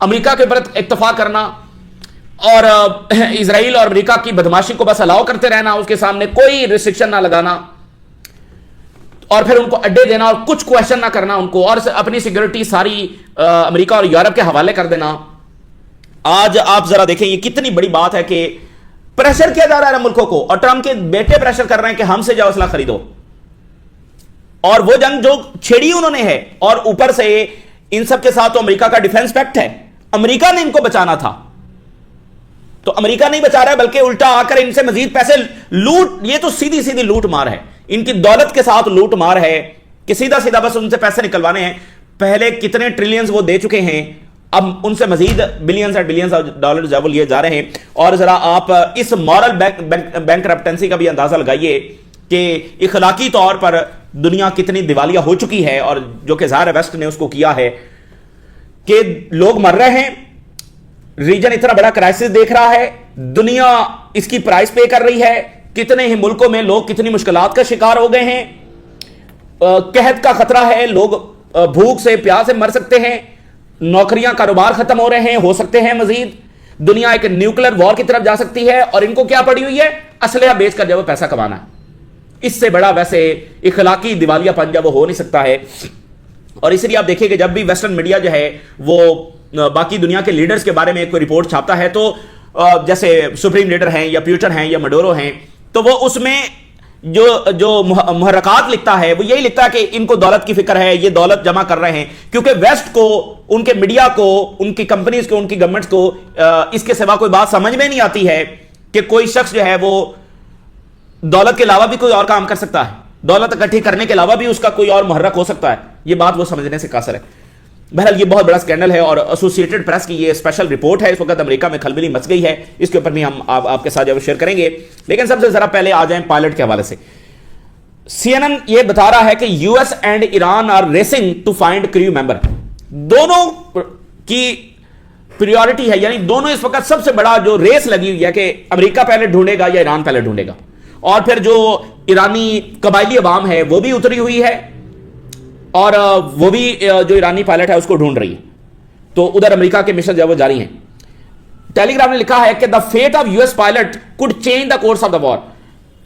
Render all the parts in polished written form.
امریکہ کے اوپر اکتفا کرنا اور اسرائیل اور امریکہ کی بدماشی کو بس الاؤ کرتے رہنا, اس کے سامنے کوئی ریسٹرکشن نہ لگانا, اور پھر ان کو اڈے دینا اور کچھ کوشچن نہ کرنا ان کو, اور اپنی سیکورٹی ساری امریکہ اور یورپ کے حوالے کر دینا. آج آپ ذرا دیکھیں یہ کتنی بڑی بات ہے کہ پریشر کیا جا رہا ہے ملکوں کو, اور ٹرمپ کے بیٹے پریشر کر رہے ہیں کہ ہم سے جاؤ اسلحہ خریدو, اور وہ جنگ جو چھیڑی انہوں نے ہے, اور اوپر سے ان سب کے ساتھ تو امریکہ کا ڈیفنس پیکٹ ہے, امریکہ نے ان کو بچانا تھا, تو امریکہ نہیں بچا رہا ہے بلکہ الٹا آ کر ان سے مزید پیسے لوٹ, یہ تو سیدھی سیدھی لوٹ مار ہے, ان کی دولت کے ساتھ لوٹ مار ہے کہ سیدھا سیدھا بس ان سے پیسے نکلوانے ہیں. پہلے کتنے ٹریلینز وہ دے چکے ہیں, اب ان سے مزید بلینز اور بلینز ڈالرز وہ لیے جا رہے ہیں. اور ذرا آپ اس مورل بینکرپٹنسی کا بھی اندازہ لگائیے کہ اخلاقی طور پر دنیا کتنی دیوالیہ ہو چکی ہے, اور جو کہ ظاہر ویسٹ نے اس کو کیا ہے کہ لوگ مر رہے ہیں, ریجن اتنا بڑا کرائسس دیکھ رہا ہے, دنیا اس کی پرائس پے کر رہی ہے, کتنے ہی ملکوں میں لوگ کتنی مشکلات کا شکار ہو گئے ہیں, قحط کا خطرہ ہے, لوگ بھوک سے پیاس سے مر سکتے ہیں, نوکریاں کاروبار ختم ہو رہے ہیں, ہو سکتے ہیں مزید, دنیا ایک نیوکلیر وار کی طرف جا سکتی ہے, اور ان کو کیا پڑی ہوئی ہے, اسلحہ بیچ کر جب وہ پیسہ کمانا ہے. اس سے بڑا ویسے اخلاقی دیوالیہ پن جب وہ ہو نہیں سکتا ہے. اور اس لیے آپ دیکھیں کہ جب بھی ویسٹرن میڈیا جو ہے وہ باقی دنیا کے لیڈرز کے بارے میں کوئی رپورٹ چھاپتا ہے, تو جیسے سپریم لیڈر ہیں یا پیوٹن ہیں یا مڈورو ہیں, تو وہ اس میں جو محرکات لکھتا ہے وہ یہی لکھتا ہے کہ ان کو دولت کی فکر ہے, یہ دولت جمع کر رہے ہیں, کیونکہ ویسٹ کو, ان کے میڈیا کو, ان کی کمپنیز کو, ان کی گورنمنٹس کو اس کے سوا کوئی بات سمجھ میں نہیں آتی ہے کہ کوئی شخص جو ہے وہ دولت کے علاوہ بھی کوئی اور کام کر سکتا ہے, دولت اکٹھی کرنے کے علاوہ بھی اس کا کوئی اور محرک ہو سکتا ہے. یہ بات وہ سمجھنے سے قاصر ہے. بہرحال یہ بہت بڑا سکینڈل ہے, اور ایسوسیٹڈ پریس کی یہ اسپیشل رپورٹ ہے, اس وقت امریکہ میں کھلبلی مچ گئی ہے, اس کے اوپر بھی ہم آپ کے ساتھ شیئر کریں گے. لیکن سب سے ذرا پہلے آ جائیں پائلٹ کے حوالے سے. سی این این یہ بتا رہا ہے کہ U S and Iran are racing to find crew member. دونوں کی پریورٹی ہے, یعنی دونوں اس وقت سب سے بڑا جو ریس لگی ہوئی ہے کہ امریکہ پہلے ڈھونڈے گا یا ایران پہلے ڈھونڈے گا, اور پھر جو ایرانی قبائلی عوام ہے وہ بھی اتری ہوئی ہے, اور وہ بھی جو ایرانی پائلٹ ہے اس کو ڈھونڈ رہی ہے. تو ادھر امریکہ کے مشن جو وہ جاری ہیں. ٹیلی گراف نے لکھا ہے کہ the fate of U S pilot could change the course of the war.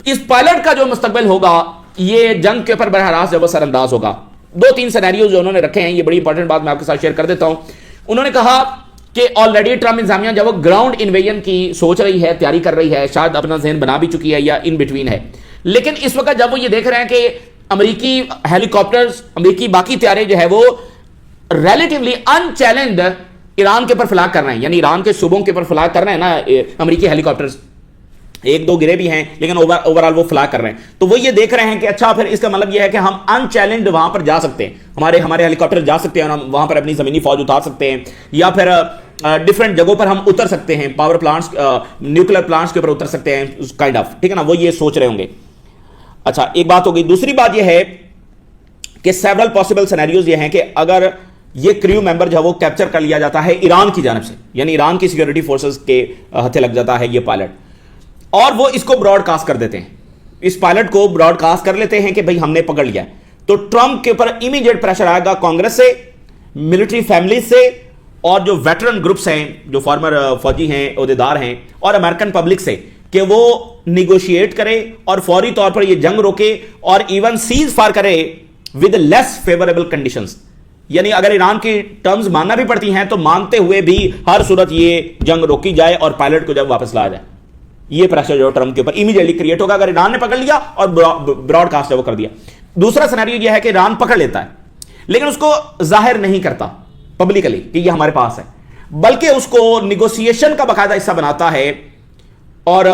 اس پائلٹ کا جو مستقبل ہوگا یہ جنگ کے اوپر براہ راست جب وہ سر انداز ہوگا. 2-3 سینیریوز جو انہوں نے رکھے ہیں, یہ بڑی انپورٹنٹ بات میں آپ کے ساتھ شیئر کر دیتا ہوں. انہوں نے کہا کہ آلریڈی ٹرمپ انتظامیہ جب وہ گراؤنڈ انویژن کی سوچ رہی ہے, تیاری کر رہی ہے, شاید اپنا ذہن بنا بھی چکی ہے یا ان بٹوین ہے, لیکن اس وقت جب وہ یہ دیکھ رہے ہیں کہ امریکی ہیلی کاپٹرز, امریکی باقی طیارے جو ہے وہ ریلیٹیولی ان چیلنجڈ ایران کے اوپر فلاگ کر رہے ہیں, یعنی ایران کے صوبوں کے اوپر فلاگ کر رہے ہیں نا امریکی ہیلی کاپٹرز, 1-2 گرے بھی ہیں لیکن اوور آل وہ فلاگ کر رہے ہیں. تو وہ یہ دیکھ رہے ہیں کہ اچھا پھر اس کا مطلب یہ ہے کہ ہم ان چیلنجڈ وہاں پر جا سکتے ہیں, ہمارے ہیلی کاپٹر جا سکتے ہیں, اور ہم وہاں پر اپنی زمینی فوج اتار سکتے ہیں, یا پھر ڈفرینٹ جگہوں پر ہم اتر سکتے ہیں, پاور پلانٹس, نیوکلیر پلانٹس کے اوپر اتر سکتے ہیں, کائنڈ آف, ٹھیک ہے نا, وہ یہ سوچ رہے ہوں گے. اچھا ایک بات ہو گئی. دوسری بات یہ ہے کہ سیورل پاسبل سینیریوز یہ ہیں کہ اگر یہ کریو ممبر جو ہے وہ کیپچر کر لیا جاتا ہے ایران کی جانب سے, یعنی ایران کی سیکورٹی فورسز کے ہتھے لگ جاتا ہے یہ پائلٹ, اور وہ اس کو براڈ کاسٹ کر دیتے ہیں, اس پائلٹ کو براڈ کاسٹ کر لیتے ہیں کہ بھئی ہم نے پکڑ لیا ہے, تو ٹرمپ کے اوپر امیڈیٹ پریشر آئے گا کانگریس سے, ملٹری فیملیز سے, اور جو ویٹرن گروپس ہیں, جو فارمر فوجی ہیں, عہدیدار ہیں, اور امریکن پبلک سے, کہ وہ نیگوشیٹ کرے اور فوری طور پر یہ جنگ روکے, اور ایون سیز فائر کرے ود لیس فیوریبل کنڈیشنز. یعنی اگر ایران کی ٹرمز ماننا بھی پڑتی ہیں تو مانتے ہوئے بھی ہر صورت یہ جنگ روکی جائے اور پائلٹ کو جب واپس لایا جائے. یہ پریشر جو ٹرمپ کے اوپر امیڈیٹلی کریٹ ہوگا اگر ایران نے پکڑ لیا اور براڈ کاسٹ جو کر دیا. دوسرا سینیریو یہ ہے کہ ایران پکڑ لیتا ہے لیکن اس کو ظاہر نہیں کرتا پبلکلی کہ یہ ہمارے پاس ہے, بلکہ اس کو نیگوسیشن کا باقاعدہ حصہ بناتا ہے, اور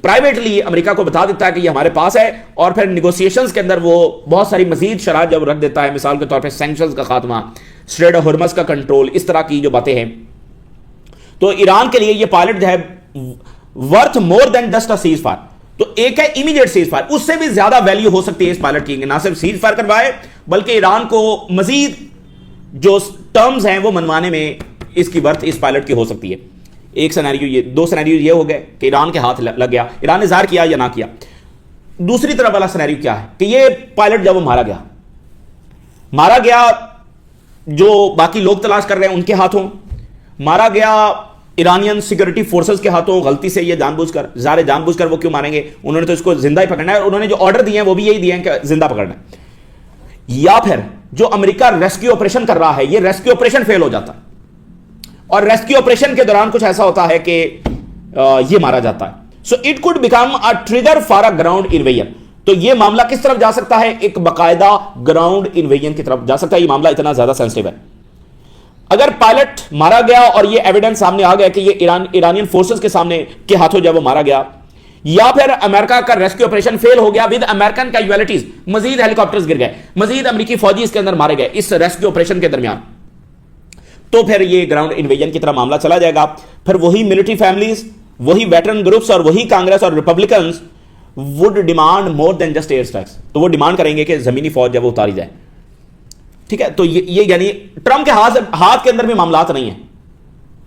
پرائیویٹلی امریکہ کو بتا دیتا ہے کہ یہ ہمارے پاس ہے, اور پھر نیگوسیشنز کے اندر وہ بہت ساری مزید شرائط جب رکھ دیتا ہے, مثال کے طور پہ سینکشنز کا خاتمہ, اسٹریٹ آف ہرمز کا کنٹرول, اس طرح کی جو باتیں ہیں. تو ایران کے لیے یہ پائلٹ جو ہے worth more than just a ceasefire. تو ایک ہے امیڈیٹ سیز فائر, اس سے بھی زیادہ ویلیو ہو سکتی ہے اس پائلٹ کی, نہ صرف سیز فائر کروائے بلکہ ایران کو مزید جو ٹرمز ہیں وہ منوانے میں اس کی ورتھ اس پائلٹ کی ہو سکتی ہے. ایک سینیریو یہ, 2 سینیریو یہ ہو گئے کہ ایران کے ہاتھ لگ گیا, ایران نے ظاہر کیا یا نہ کیا. دوسری طرف والا سینیریو کیا ہے کہ یہ پائلٹ جب وہ مارا گیا جو باقی لوگ تلاش کر رہے ہیں ان کے ہاتھوں، مارا گیا ایرانین سیکورٹی فورسز کے ہاتھوں غلطی سے، یہ جان بوجھ کر، ظاہر جان بوجھ کر وہ کیوں ماریں گے، انہوں نے تو اس کو زندہ ہی پکڑنا ہے، اور انہوں نے جو آرڈر دیے ہیں وہ بھی یہی دیے ہیں کہ زندہ پکڑنا ہے. یا پھر جو امریکہ ریسکیو آپریشن کر رہا ہے، یہ ریسکیو آپریشن فیل ہو جاتا ہے، اور ریسکیو آپریشن کے دوران کچھ ایسا ہوتا ہے کہ یہ مارا جاتا ہے. So it could become a trigger for a ground invasion. تو یہ معاملہ کس طرف جا سکتا ہے؟ ایک باقاعدہ گراؤنڈ انویژن کی طرف جا سکتا ہے. یہ معاملہ اتنا زیادہ سینسٹیو ہے. اگر پائلٹ مارا گیا اور یہ ایویڈنس سامنے آ گیا کہ یہ ایرانین فورسز کے سامنے کے ہاتھوں جب وہ مارا گیا، یا پھر امریکہ کا ریسکیو آپریشن فیل ہو گیا ود امریکن کیجویلٹیز، مزید ہیلی کاپٹرز گر گئے، مزید امریکی فوجی اس کے اندر مارے گئے اس ریسکیو آپریشن کے درمیان، تو پھر یہ گراؤنڈ انویژن کی طرح معاملہ چلا جائے گا. پھر وہی ملٹری فیملیز، وہی ویٹرن گروپس اور وہی کانگریس اور Republicans would demand more than just air strikes. تو وہ ڈیمانڈ کریں گے کہ زمینی فوج جب وہ اتاری جائے. ٹھیک ہے، تو یہ یعنی ٹرمپ کے ہاتھ کے اندر بھی معاملات نہیں ہیں.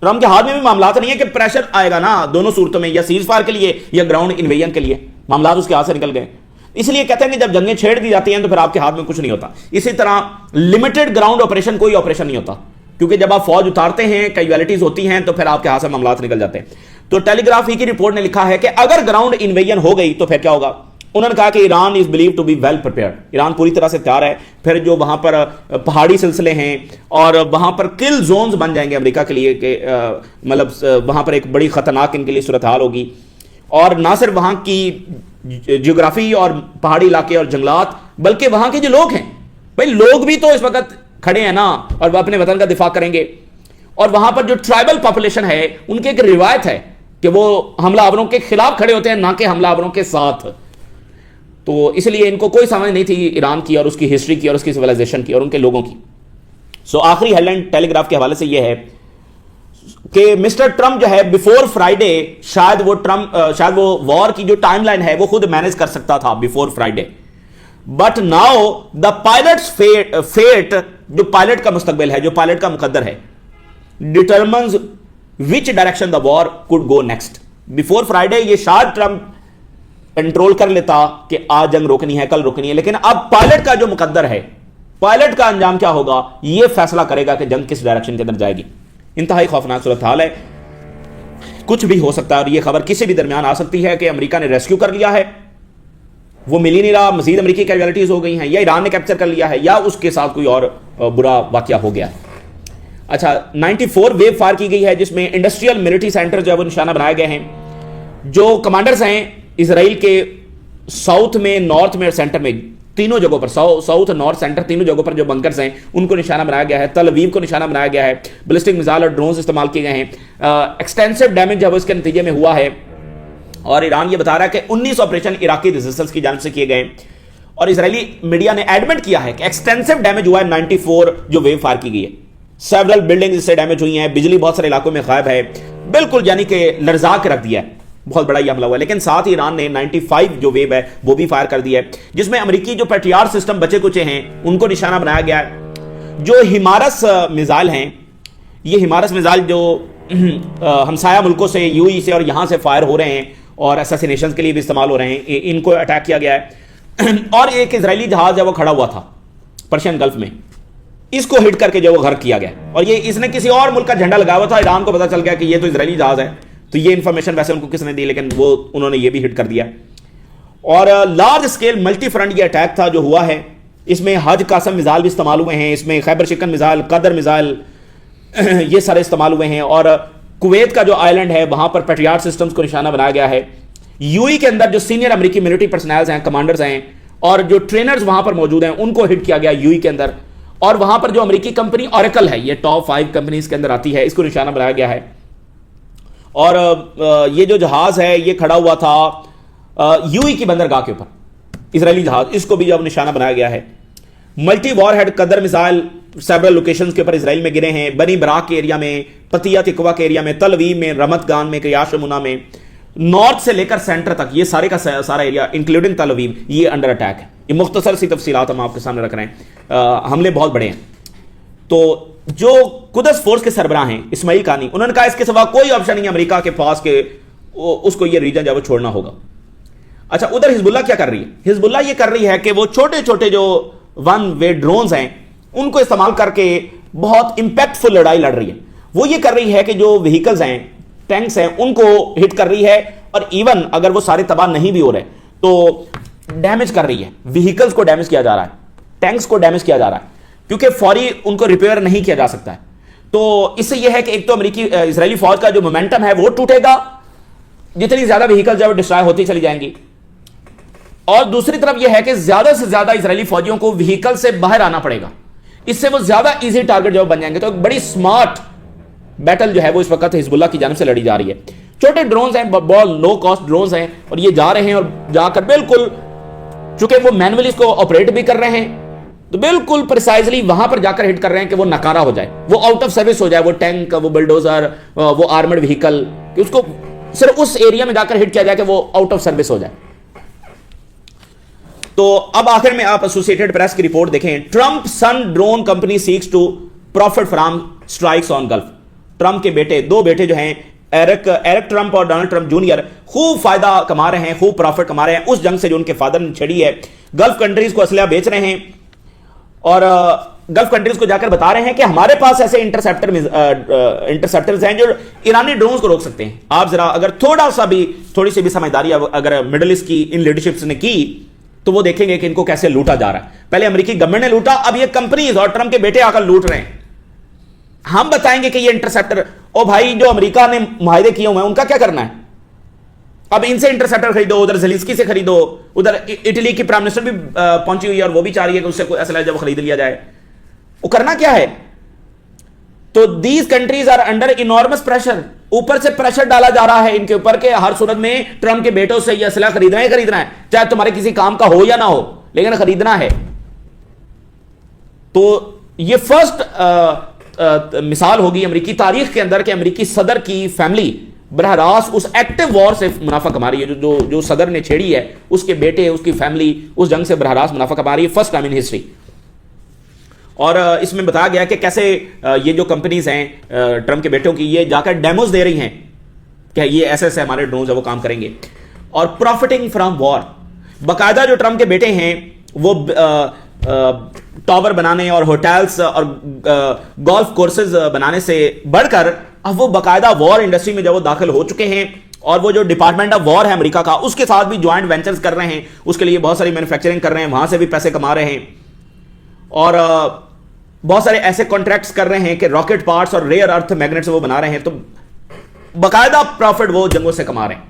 ٹرمپ کے ہاتھ میں بھی معاملات نہیں ہے کہ پریشر آئے گا نا دونوں صورتوں میں، یا سیز فائر کے لیے یا گراؤنڈ انویژن کے لیے. معاملات اس کے ہاتھ سے نکل گئے. اس لیے کہتے ہیں کہ جب جنگیں چھیڑ دی جاتی ہیں تو پھر آپ کے ہاتھ میں کچھ نہیں ہوتا. اسی طرح لمیٹڈ گراؤنڈ آپریشن کوئی آپریشن نہیں ہوتا، کیونکہ جب آپ فوج اتارتے ہیں، کیجویلٹیز ہوتی ہیں، تو پھر آپ کے ہاتھ سے معاملات نکل جاتے ہیں. تو ٹیلی گراف کی رپورٹ نے لکھا ہے کہ اگر گراؤنڈ انویژن ہو گئی تو پھر کیا ہوگا. انہوں نے کہا کہ Iran is believe to be well prepared. Iran پوری طرح سے تیار ہے. پھر جو وہاں پر پہاڑی سلسلے ہیں اور وہاں پر کل زونز بن جائیں گے امریکہ کے لیے، کہ مطلب وہاں پر ایک بڑی خطرناک ان کے لیے صورتحال ہوگی. اور نہ صرف وہاں کی جغرافی اور پہاڑی علاقے اور جنگلات، بلکہ وہاں کے جو لوگ ہیں، بھائی لوگ بھی تو اس وقت کھڑے ہیں نا اور وہ اپنے وطن کا دفاع کریں گے. اور وہاں پر جو ٹرائبل پاپولیشن ہے، ان کی ایک روایت ہے کہ وہ حملہ آوروں کے خلاف کھڑے ہوتے ہیں، نہ کہ حملہ آوروں کے ساتھ. تو اس لیے ان کو کوئی سمجھ نہیں تھی ایران کی اور اس کی ہسٹری کی اور اس کی سویلائزیشن کی اور ان کے لوگوں کی. سو آخری ہیڈ لائن ٹیلی گراف کے حوالے سے یہ ہے کہ مسٹر ٹرمپ جو ہے بیفور فرائیڈے شاید وہ وار کی جو ٹائم لائن ہے وہ خود مینیج کر سکتا تھا before Friday. But now the pilot's fate, جو پائلٹ کا مستقبل ہے، جو پائلٹ کا مقدر ہے، determines which direction the war could go next. Before Friday یہ شاید ٹرمپ کنٹرول کر لیتا کہ آج جنگ روکنی ہے، کل روکنی ہے، لیکن اب پائلٹ کا جو مقدر ہے، پائلٹ کا انجام کیا ہوگا، یہ فیصلہ کرے گا کہ جنگ کس ڈائریکشن کے اندر جائے گی. انتہائی خوفناک صورتحال ہے. کچھ بھی ہو سکتا ہے اور یہ خبر کسی بھی درمیان آ سکتی ہے کہ امریکہ نے ریسکیو کر لیا ہے، وہ مل ہی نہیں رہا، مزید امریکی کیجویلٹیز ہو گئی ہیں، یا ایران نے کیپچر کر لیا ہے، یا اس کے ساتھ کوئی اور برا واقعہ ہو گیا. اچھا، 94 ویو فائر کی گئی ہے جس میں انڈسٹریل ملٹری سینٹر جو ہے وہ نشانہ بنائے گئے ہیں. جو کمانڈرز ہیں اسرائیل کے ساؤتھ میں، نارتھ میں اور سینٹر میں، تینوں جگہوں پر، ساؤتھ، نارتھ، سینٹر، تینوں جگہوں پر جو بنکرز ہیں ان کو نشانہ بنایا گیا ہے. تل اویو کو نشانہ بنایا گیا ہے. بلسٹک میزائل اور ڈرونز استعمال کیے گئے ہیں. ایکسٹینسو ڈیمیج جو ہے اس کے نتیجے میں ہوا ہے. اور ایران یہ بتا رہا ہے کہ 19 آپریشن عراقی ریزسٹنس کی جانب سے کیے گئے. اور اسرائیلی میڈیا نے ایڈمٹ کیا ہے کہ ایکسٹینسو ڈیمیج ہوا ہے 94 جو ویو فائر کی گئی ہے. سیورل بلڈنگز اس سے ڈیمیج ہوئی ہیں، بجلی بہت سارے علاقوں میں غائب ہے، بالکل یعنی کہ لرزا کے رکھ دیا ہے. بہت بڑا یہ حملہ ہوا ہے. لیکن ساتھ ہی ایران نے 95 جو ویو ہے وہ بھی فائر کر دیا ہے، جس میں امریکی جو پیٹریاٹ سسٹم بچے کچے ہیں ان کو نشانہ بنایا گیا ہے. جو ہمارس میزائل ہیں، یہ ہمارس میزائل جو ہمسایہ ملکوں سے، یو ای سے اور یہاں سے فائر ہو رہے ہیں اور اساسینیشنز کے لیے بھی استعمال ہو رہے ہیں، ان کو اٹیک کیا گیا ہے. اور ایک اسرائیلی جہاز ہے وہ کھڑا ہوا تھا پرشین گلف میں، اس کو ہٹ کر کے جو وہ غرق کیا گیا. اور یہ اس نے کسی اور ملک کا جھنڈا لگایا ہوا تھا. ایران کو پتا چل گیا کہ یہ تو اسرائیلی جہاز ہے، تو یہ انفارمیشن ویسے ان کو کس نے دی، لیکن وہ انہوں نے یہ بھی ہٹ کر دیا. اور لارج اسکیل ملٹی فرنٹ یہ اٹیک تھا جو ہوا ہے. اس میں حج قاسم میزائل بھی استعمال ہوئے ہیں، اس میں خیبر شکن میزائل، قدر میزائل، یہ سارے استعمال ہوئے ہیں. اور کویت کا جو آئلینڈ ہے وہاں پر پیٹریاٹ سسٹمز کو نشانہ بنایا گیا ہے. یو ای کے اندر جو سینئر امریکی ملٹری پرسنلز ہیں، کمانڈرز ہیں اور جو ٹرینرز وہاں پر موجود ہیں ان کو ہٹ کیا گیا یو ای کے اندر. اور وہاں پر جو امریکی کمپنی اوریکل ہے، یہ ٹاپ 5 کمپنیز کے اندر آتی ہے، اس کو نشانہ بنایا گیا ہے. اور یہ جو جہاز ہے یہ کھڑا ہوا تھا یو ای کی بندرگاہ کے اوپر، اسرائیلی جہاز، اس کو بھی جب نشانہ بنایا گیا ہے. ملٹی وار ہیڈ قدر میزائل سیورل لوکیشنز کے اوپر اسرائیل میں گرے ہیں، بنی براق کے ایریا میں، پتیا تکوا کے ایریا میں، تل اویو میں، رمت گان میں، قیاش شمونا میں، نارتھ سے لے کر سینٹر تک یہ سارے کا سارا ایریا انکلوڈنگ تل اویو یہ انڈر اٹیک ہے. یہ مختصر سی تفصیلات ہم آپ کے سامنے رکھ رہے ہیں. حملے بہت بڑے ہیں. تو جو قدس فورس کے سربراہ ہیں اسماعیل قانی، انہوں نے کہا اس کے سوا کوئی آپشن نہیں ہے امریکہ کے پاس کہ اس کو یہ ریجن جب چھوڑنا ہوگا. اچھا، ادھر حزب اللہ کیا کر رہی ہے؟ حزب اللہ یہ کر رہی ہے کہ وہ چھوٹے چھوٹے جو ون وے ڈرونز ہیں ان کو استعمال کر کے بہت امپیکٹ فل لڑائی لڑ رہی ہے. وہ یہ کر رہی ہے کہ جو وہیکلز ہیں, ٹینکس ہیں, ان کو ہٹ کر رہی ہے, اور ایون اگر وہ سارے تباہ نہیں بھی ہو رہے تو ڈیمیج کر رہی ہے. وہیکلز کو ڈیمیج کیا جا رہا ہے, ٹینکس کو ڈیمیج کیا جا رہا ہے, کیونکہ فوری ان کو ریپیئر نہیں کیا جا سکتا ہے. تو اس سے یہ ہے کہ ایک تو اسرائیلی فوج کا جو مومنٹم ہے وہ ٹوٹے گا, جتنی زیادہ وہیکل جو ڈسٹرائے ہوتی چلی جائیں گی, اور دوسری طرف یہ ہے کہ زیادہ سے زیادہ اسرائیلی فوجیوں کو وہیکل سے باہر آنا پڑے گا. اس سے وہ زیادہ ایزی ٹارگٹ جو بن جائیں گے. تو ایک بڑی سمارٹ بیٹل جو ہے وہ اس وقت حزب اللہ کی جانب سے لڑی جا رہی ہے. چھوٹے ڈرونز ہیں, بہت لو کاسٹ ڈرونز ہیں, اور یہ جا رہے ہیں اور جا کر بالکل, چونکہ وہ مینولی اس کو آپریٹ بھی کر رہے ہیں, تو بالکل پریسائزلی وہاں پر جا کر ہٹ کر رہے ہیں کہ وہ ناکارہ ہو جائے, وہ آؤٹ آف سروس ہو جائے, وہ ٹینک, وہ بلڈوزر, وہ آرمڈ وہیکل, کہ اس کو صرف اس ایریا میں جا کر ہٹ کیا جائے کہ وہ آؤٹ آف سروس ہو جائے. تو اب آخر میں آپ ایسوسیٹڈ پریس کی رپورٹ دیکھیں. Trump son drone company seeks to profit from strikes on Gulf. Trump کے بیٹے, دو بیٹے جو ہیں, ایرک ٹرمپ اور ڈونلڈ ٹرمپ جونیئر, خوب فائدہ کما رہے ہیں, خوب پروفٹ کما رہے ہیں اس جنگ سے جو ان کے فادر نے چھڑی ہے. گلف کنٹریز کو اسلحہ بیچ رہے ہیں, اور گلف کنٹریز کو جا کر بتا رہے ہیں کہ ہمارے پاس ایسے انٹرسیپٹرز ہیں جو ایرانی ڈرونز کو روک سکتے ہیں. آپ ذرا اگر تھوڑی سی بھی سمجھداری اگر مڈل ایسٹ کی ان لیڈرشپس نے کی تو وہ دیکھیں گے کہ ان کو کیسے لوٹا جا رہا ہے. پہلے امریکی گورنمنٹ نے لوٹا, اب یہ کمپنیز اور ٹرمپ کے بیٹے آ کر لوٹ رہے ہیں. ہم بتائیں گے کہ یہ انٹرسیپٹر, او بھائی جو امریکہ نے معاہدے کیے ہوئے ہیں ان کا کیا کرنا ہے؟ اب ان سے انٹرسیپٹر خریدو, ادھر زیلنسکی سے خریدو, ادھر اٹلی کی پرائم منسٹر بھی پہنچی ہوئی ہے اور وہ بھی چاہ رہی ہے کہ اس سے کوئی اسلحہ جب خرید لیا جائے. وہ کرنا کیا ہے؟ تو these countries are under enormous pressure, اوپر سے پریشر ڈالا جا رہا ہے ان کے اوپر کہ ہر صورت میں ٹرمپ کے بیٹوں سے یہ اسلحہ خریدنا ہے, چاہے تمہارے کسی کام کا ہو یا نہ ہو, لیکن خریدنا ہے. تو یہ فرسٹ مثال ہوگی امریکی تاریخ کے اندر کہ امریکی صدر کی فیملی براہ راست اس ایکٹیو وار سے منافع کما رہی ہے. جو صدر نے چھیڑی ہے اس کے بیٹے, اس کی فیملی اس جنگ سے براہ راست منافع کما رہی ہے, فرسٹ ٹائم ان ہسٹری. اور اس میں بتایا گیا کہ کیسے یہ جو کمپنیز ہیں ٹرمپ کے بیٹوں کی, یہ جا کر ڈیموز دے رہی ہیں کہ یہ ایسے ایسے ہمارے ڈرونز ہیں وہ کام کریں گے. اور پروفٹنگ فرام وار, باقاعدہ جو ٹرمپ کے بیٹے ہیں وہ ٹاور بنانے اور ہوٹلز اور گولف کورسز بنانے سے بڑھ کر اب وہ باقاعدہ وار انڈسٹری میں جب وہ داخل ہو چکے ہیں, اور وہ جو ڈپارٹمنٹ آف وار ہے امریکہ کا, اس کے ساتھ بھی جوائنٹ وینچرز کر رہے ہیں, اس کے لیے بہت ساری مینوفیکچرنگ کر رہے ہیں, وہاں سے بھی پیسے کما رہے ہیں, اور بہت سارے ایسے کانٹریکٹس کر رہے ہیں کہ راکٹ پارٹس اور ریئر ارتھ میگنیٹس وہ بنا رہے ہیں. تو باقاعدہ پروفٹ وہ جنگوں سے کما رہے ہیں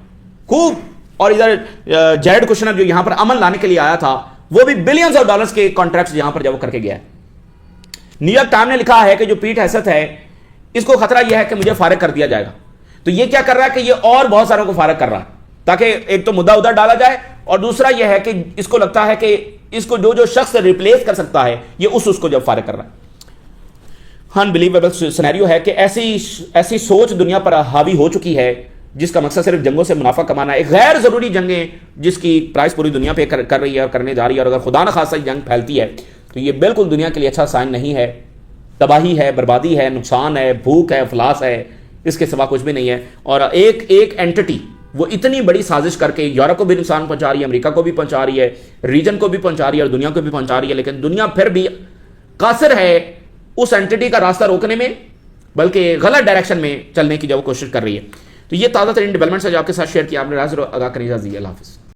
خوب. اور ادھر جیرڈ کشنر جو یہاں پر امن لانے کے لیے آیا تھا, وہ بھی بلینز آف ڈالرز کے کانٹریکٹس یہاں پر جب وہ کر کے گیا ہے. نیو یارک ٹائم نے لکھا ہے کہ جو پیٹ ہیسٹ ہے اس کو خطرہ یہ ہے کہ مجھے فارغ کر دیا جائے گا. تو یہ کیا کر رہا ہے کہ یہ اور بہت ساروں کو فارغ کر رہا ہے تاکہ ایک تو مدعا ادھر ڈالا جائے, اور دوسرا یہ ہے کہ اس کو لگتا ہے کہ اس کو جو شخص ریپلیس کر سکتا ہے یہ اس کو جب فارغ کر رہا ہے. انبلیویبل سینیریو ہے کہ ایسی سوچ دنیا پر حاوی ہو چکی ہے جس کا مقصد صرف جنگوں سے منافع کمانا ہے, ایک غیر ضروری جنگیں جس کی پرائس پوری دنیا پہ کر رہی ہے اور کرنے جا رہی ہے. اور اگر خدا نہ خاصہ جنگ پھیلتی ہے تو یہ بالکل دنیا کے لیے اچھا سائن نہیں ہے. تباہی ہے, بربادی ہے, نقصان ہے, بھوک ہے, افلاس ہے, اس کے سوا کچھ بھی نہیں ہے. اور ایک اینٹی وہ اتنی بڑی سازش کر کے یورپ کو بھی نقصان پہنچا رہی ہے, امریکہ کو بھی پہنچا رہی ہے, ریجن کو بھی پہنچا رہی ہے, اور دنیا کو بھی پہنچا رہی ہے. لیکن دنیا پھر بھی قاصر ہے اس اینٹی کا راستہ روکنے میں, بلکہ غلط ڈائریکشن میں چلنے کی جو کوشش کر رہی ہے. تو یہ تازہ ترین ڈیولپمنٹس ہے جو آپ کے ساتھ شیئر کیا, آپ نے راز آگاہ کرنے دی. اللہ حافظ.